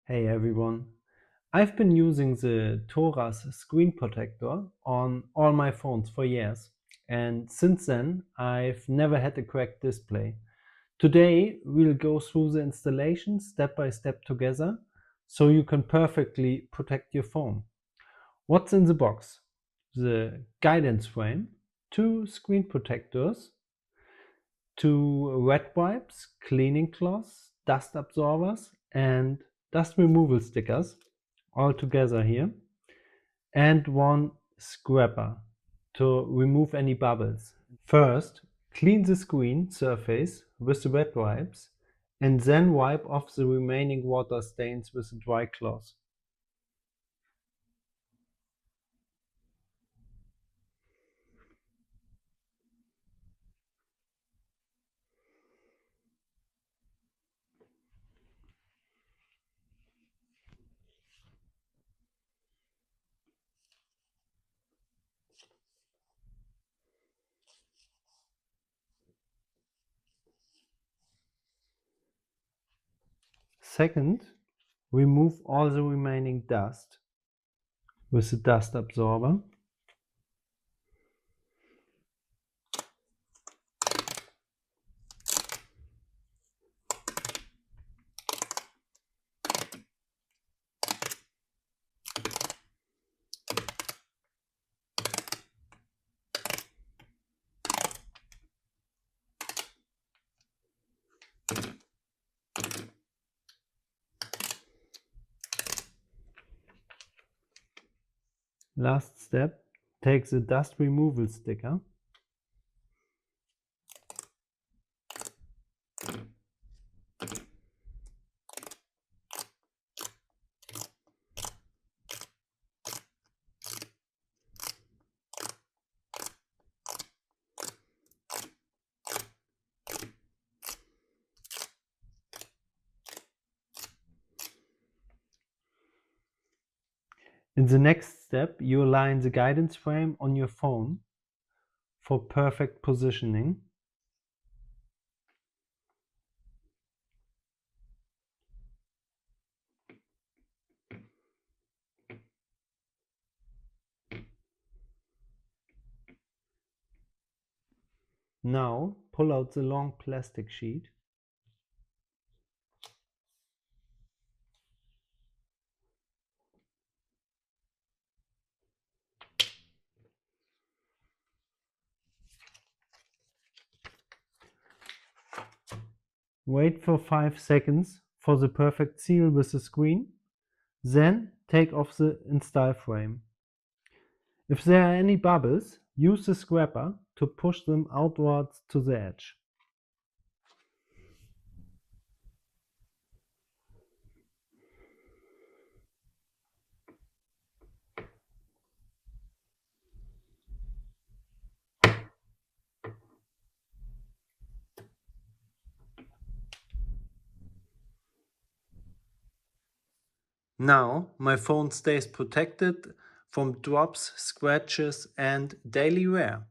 Hey everyone. I've been using the TORRAS Screen Protector on all my phones for years, and since then I've never had a cracked display. Today we'll go through the installation step by step together so you can perfectly protect your phone. What's in the box? The guidance frame, two screen protectors, two wet wipes, cleaning cloths, dust absorbers, and dust removal stickers all together here, and one scraper to remove any bubbles. First, clean the screen surface with the wet wipes and then wipe off the remaining water stains with a dry cloth. Second, remove all the remaining dust with the dust absorber. Last step, take the dust removal sticker In the next step, you align the guidance frame on your phone for perfect positioning. Now, pull out the long plastic sheet. Wait for 5 seconds for the perfect seal with the screen. Then take off the install frame. If there are any bubbles, use the scraper to push them outwards to the edge. Now my phone stays protected from drops, scratches and daily wear.